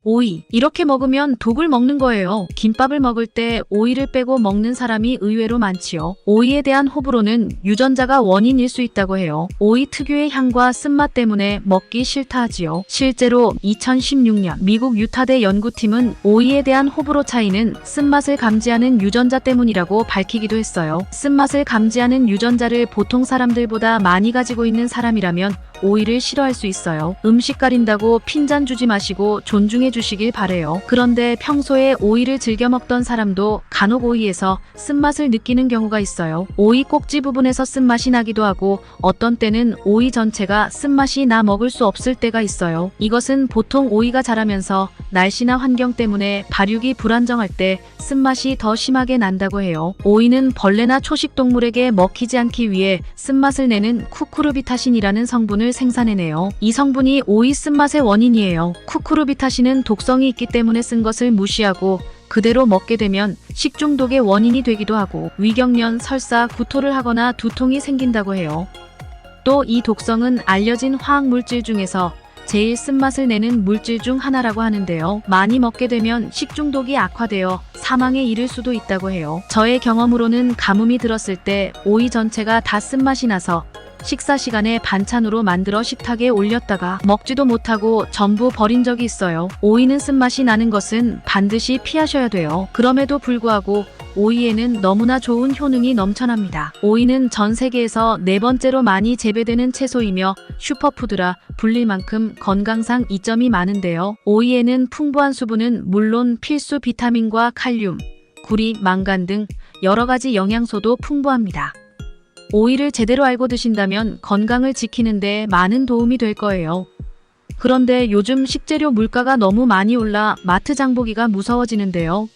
오이. 이렇게 먹으면 독을 먹는 거예요. 김밥을 먹을 때 오이를 빼고 먹는 사람이 의외로 많지요. 오이에 대한 호불호는 유전자가 원인일 수 있다고 해요. 오이 특유의 향과 쓴맛 때문에 먹기 싫다 하지요. 실제로 2016년 미국 유타대 연구팀은 오이에 대한 호불호 차이는 쓴맛을 감지하는 유전자 때문이라고 밝히기도 했어요. 쓴맛을 감지하는 유전자를 보통 사람들보다 많이 가지고 있는 사람이라면 오이를 싫어할 수 있어요. 음식 가린다고 핀잔 주지 마시고 존중해 주시길 바래요. 그런데 평소에 오이를 즐겨 먹던 사람도 간혹 오이에서 쓴맛을 느끼는 경우가 있어요. 오이 꼭지 부분에서 쓴맛이 나기도 하고 어떤 때는 오이 전체가 쓴맛이 나 먹을 수 없을 때가 있어요. 이것은 보통 오이가 자라면서 날씨나 환경 때문에 발육이 불안정할 때 쓴맛이 더 심하게 난다고 해요. 오이는 벌레나 초식 동물에게 먹히지 않기 위해 쓴맛을 내는 쿠쿠르비타신이라는 성분을 생산해내요. 이 성분이 오이 쓴맛의 원인이에요. 쿠쿠르비타신은 독성이 있기 때문에 쓴 것을 무시하고 그대로 먹게 되면 식중독의 원인이 되기도 하고 위경련, 설사, 구토를 하거나 두통이 생긴다고 해요. 또 이 독성은 알려진 화학물질 중에서 제일 쓴맛을 내는 물질 중 하나라고 하는데요. 많이 먹게 되면 식중독이 악화되어 사망에 이를 수도 있다고 해요. 저의 경험으로는 가뭄이 들었을 때 오이 전체가 다 쓴맛이 나서 식사 시간에 반찬으로 만들어 식탁에 올렸다가 먹지도 못하고 전부 버린 적이 있어요. 오이는 쓴맛이 나는 것은 반드시 피하셔야 돼요. 그럼에도 불구하고 오이에는 너무나 좋은 효능이 넘쳐납니다. 오이는 전 세계에서 4번째로 많이 재배되는 채소이며 슈퍼푸드라 불릴 만큼 건강상 이점이 많은데요. 오이에는 풍부한 수분은 물론 필수 비타민과 칼륨, 구리, 망간 등 여러 가지 영양소도 풍부합니다. 오이를 제대로 알고 드신다면 건강을 지키는 데 많은 도움이 될 거예요. 그런데 요즘 식재료 물가가 너무 많이 올라 마트 장보기가 무서워지는데요.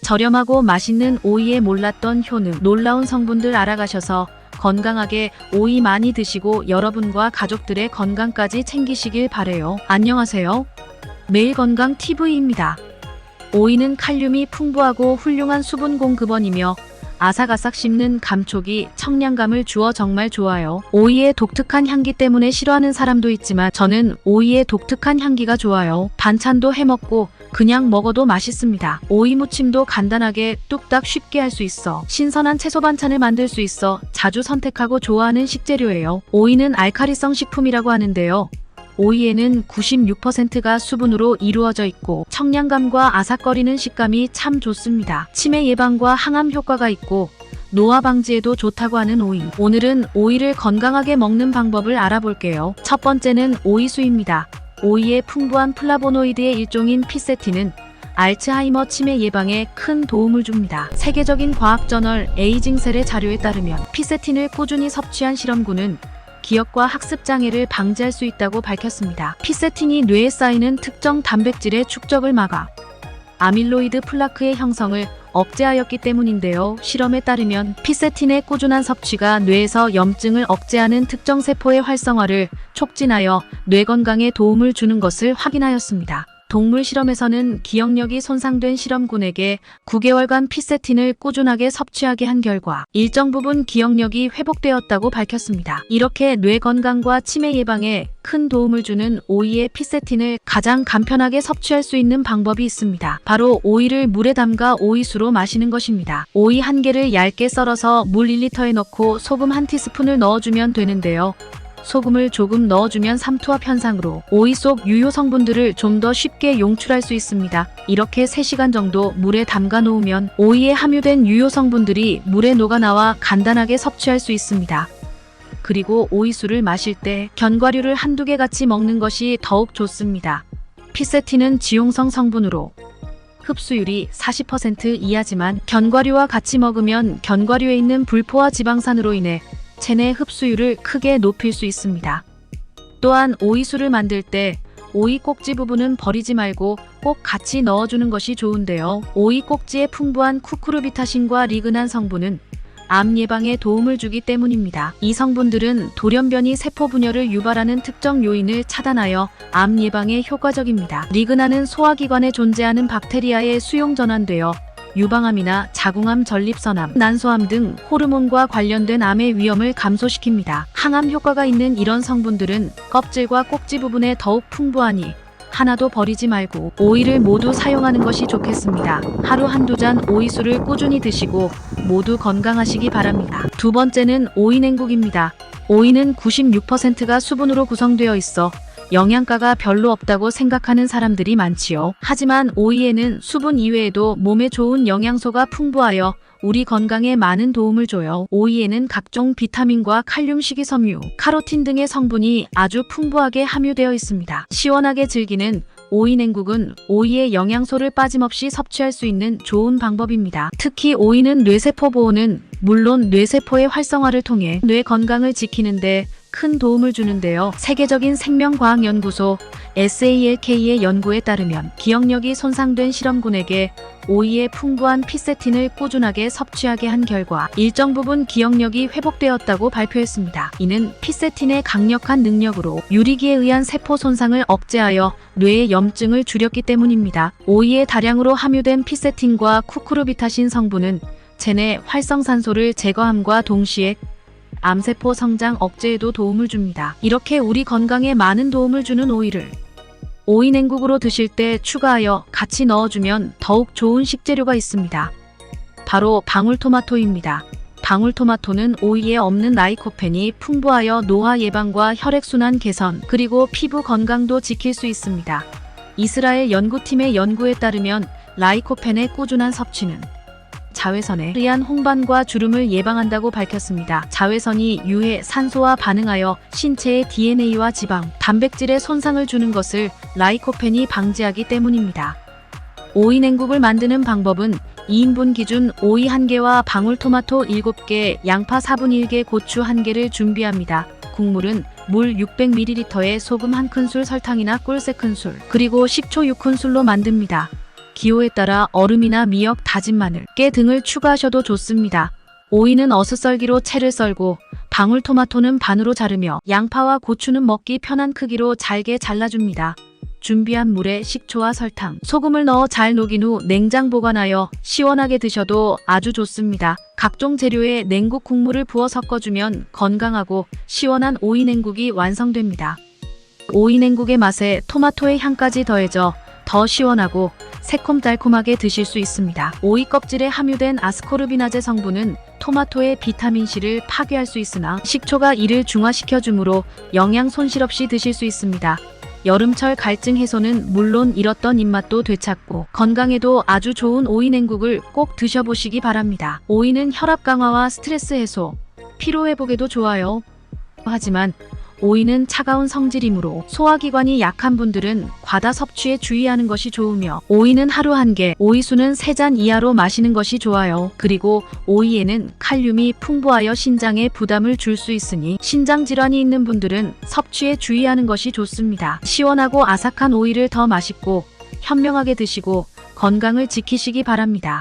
저렴하고 맛있는 오이에 몰랐던 효능, 놀라운 성분들 알아가셔서 건강하게 오이 많이 드시고 여러분과 가족들의 건강까지 챙기시길 바래요. 안녕하세요. 매일건강 TV입니다. 오이는 칼륨이 풍부하고 훌륭한 수분 공급원이며 아삭아삭 씹는 감촉이 청량감을 주어 정말 좋아요. 오이의 독특한 향기 때문에 싫어하는 사람도 있지만 저는 오이의 독특한 향기가 좋아요. 반찬도 해먹고 그냥 먹어도 맛있습니다. 오이 무침도 간단하게 뚝딱 쉽게 할 수 있어 신선한 채소 반찬을 만들 수 있어 자주 선택하고 좋아하는 식재료예요. 오이는 알카리성 식품이라고 하는데요. 오이에는 96%가 수분으로 이루어져 있고 청량감과 아삭거리는 식감이 참 좋습니다. 치매 예방과 항암 효과가 있고 노화 방지에도 좋다고 하는 오이. 오늘은 오이를 건강하게 먹는 방법을 알아볼게요. 첫 번째는 오이수입니다. 오이의 풍부한 플라보노이드의 일종인 피세틴은 알츠하이머 치매 예방에 큰 도움을 줍니다. 세계적인 과학저널 에이징셀의 자료에 따르면 피세틴을 꾸준히 섭취한 실험군은 기억과 학습 장애를 방지할 수 있다고 밝혔습니다. 피세틴이 뇌에 쌓이는 특정 단백질의 축적을 막아 아밀로이드 플라크의 형성을 억제하였기 때문인데요. 실험에 따르면 피세틴의 꾸준한 섭취가 뇌에서 염증을 억제하는 특정 세포의 활성화를 촉진하여 뇌 건강에 도움을 주는 것을 확인하였습니다. 동물 실험에서는 기억력이 손상된 실험군에게 9개월간 피세틴을 꾸준하게 섭취하게 한 결과 일정 부분 기억력이 회복되었다고 밝혔습니다. 이렇게 뇌 건강과 치매 예방에 큰 도움을 주는 오이의 피세틴을 가장 간편하게 섭취할 수 있는 방법이 있습니다. 바로 오이를 물에 담가 오이수로 마시는 것입니다. 오이 1개를 얇게 썰어서 물 1리터에 넣고 소금 1티스푼을 넣어주면 되는데요. 소금을 조금 넣어주면 삼투압 현상으로 오이 속 유효 성분들을 좀 더 쉽게 용출할 수 있습니다. 이렇게 3시간 정도 물에 담가 놓으면 오이에 함유된 유효 성분들이 물에 녹아나와 간단하게 섭취할 수 있습니다. 그리고 오이수를 마실 때 견과류를 1~2개 같이 먹는 것이 더욱 좋습니다. 피세틴은 지용성 성분으로 흡수율이 40% 이하지만 견과류와 같이 먹으면 견과류에 있는 불포화 지방산으로 인해 체내 흡수율을 크게 높일 수 있습니다. 또한 오이수를 만들 때 오이 꼭지 부분은 버리지 말고 꼭 같이 넣어주는 것이 좋은데요. 오이 꼭지에 풍부한 쿠쿠르비타신과 리그난 성분은 암 예방에 도움을 주기 때문입니다. 이 성분들은 돌연변이 세포 분열을 유발하는 특정 요인을 차단하여 암 예방에 효과적입니다. 리그난은 소화기관에 존재하는 박테리아에 수용 전환되어 유방암이나 자궁암, 전립선암, 난소암 등 호르몬과 관련된 암의 위험을 감소시킵니다. 항암 효과가 있는 이런 성분들은 껍질과 꼭지 부분에 더욱 풍부하니 하나도 버리지 말고 오이를 모두 사용하는 것이 좋겠습니다. 하루 한두 잔 오이술을 꾸준히 드시고 모두 건강하시기 바랍니다. 두 번째는 오이 냉국입니다. 오이는 96%가 수분으로 구성되어 있어 영양가가 별로 없다고 생각하는 사람들이 많지요. 하지만 오이에는 수분 이외에도 몸에 좋은 영양소가 풍부하여 우리 건강에 많은 도움을 줘요. 오이에는 각종 비타민과 칼륨, 식이섬유, 카로틴 등의 성분이 아주 풍부하게 함유되어 있습니다. 시원하게 즐기는 오이 냉국은 오이의 영양소를 빠짐없이 섭취할 수 있는 좋은 방법입니다. 특히 오이는 뇌세포 보호는 물론 뇌세포의 활성화를 통해 뇌 건강을 지키는데 큰 도움을 주는데요. 세계적인 생명과학연구소 SALK의 연구에 따르면 기억력이 손상된 실험군에게 오이의 풍부한 피세틴을 꾸준하게 섭취하게 한 결과 일정 부분 기억력이 회복되었다고 발표했습니다. 이는 피세틴의 강력한 능력으로 유리기에 의한 세포 손상을 억제하여 뇌의 염증을 줄였기 때문입니다. 오이에 다량으로 함유된 피세틴과 쿠쿠르비타신 성분은 체내 활성산소를 제거함과 동시에 암세포 성장 억제에도 도움을 줍니다. 이렇게 우리 건강에 많은 도움을 주는 오이를 오이 냉국으로 드실 때 추가하여 같이 넣어주면 더욱 좋은 식재료가 있습니다. 바로 방울토마토입니다. 방울토마토는 오이에 없는 라이코펜이 풍부하여 노화 예방과 혈액순환 개선 그리고 피부 건강도 지킬 수 있습니다. 이스라엘 연구팀의 연구에 따르면 라이코펜의 꾸준한 섭취는 자외선에 의한 홍반과 주름을 예방한다고 밝혔습니다. 자외선이 유해 산소와 반응하여 신체의 DNA와 지방, 단백질에 손상을 주는 것을 라이코펜이 방지하기 때문입니다. 오이 냉국을 만드는 방법은 2인분 기준 오이 1개와 방울토마토 7개, 양파 4분의 1개, 고추 1개를 준비합니다. 국물은 물 600ml에 소금 1큰술, 설탕이나 꿀 3큰술, 그리고 식초 6큰술로 만듭니다. 기호에 따라 얼음이나 미역, 다진 마늘, 깨 등을 추가하셔도 좋습니다. 오이는 어슷썰기로 채를 썰고 방울토마토는 반으로 자르며 양파와 고추는 먹기 편한 크기로 잘게 잘라줍니다. 준비한 물에 식초와 설탕, 소금을 넣어 잘 녹인 후 냉장 보관하여 시원하게 드셔도 아주 좋습니다. 각종 재료에 냉국 국물을 부어 섞어주면 건강하고 시원한 오이 냉국이 완성됩니다. 오이 냉국의 맛에 토마토의 향까지 더해져 더 시원하고 새콤달콤하게 드실 수 있습니다. 오이 껍질에 함유된 아스코르비나제 성분은 토마토의 비타민C를 파괴할 수 있으나 식초가 이를 중화시켜주므로 영양 손실 없이 드실 수 있습니다. 여름철 갈증 해소는 물론 잃었던 입맛도 되찾고 건강에도 아주 좋은 오이 냉국을 꼭 드셔보시기 바랍니다. 오이는 혈압 강화와 스트레스 해소, 피로 회복에도 좋아요. 하지만 오이는 차가운 성질이므로 소화기관이 약한 분들은 과다 섭취에 주의하는 것이 좋으며 오이는 하루 1개, 오이수는 3잔 이하로 마시는 것이 좋아요. 그리고 오이에는 칼륨이 풍부하여 신장에 부담을 줄 수 있으니 신장 질환이 있는 분들은 섭취에 주의하는 것이 좋습니다. 시원하고 아삭한 오이를 더 맛있고 현명하게 드시고 건강을 지키시기 바랍니다.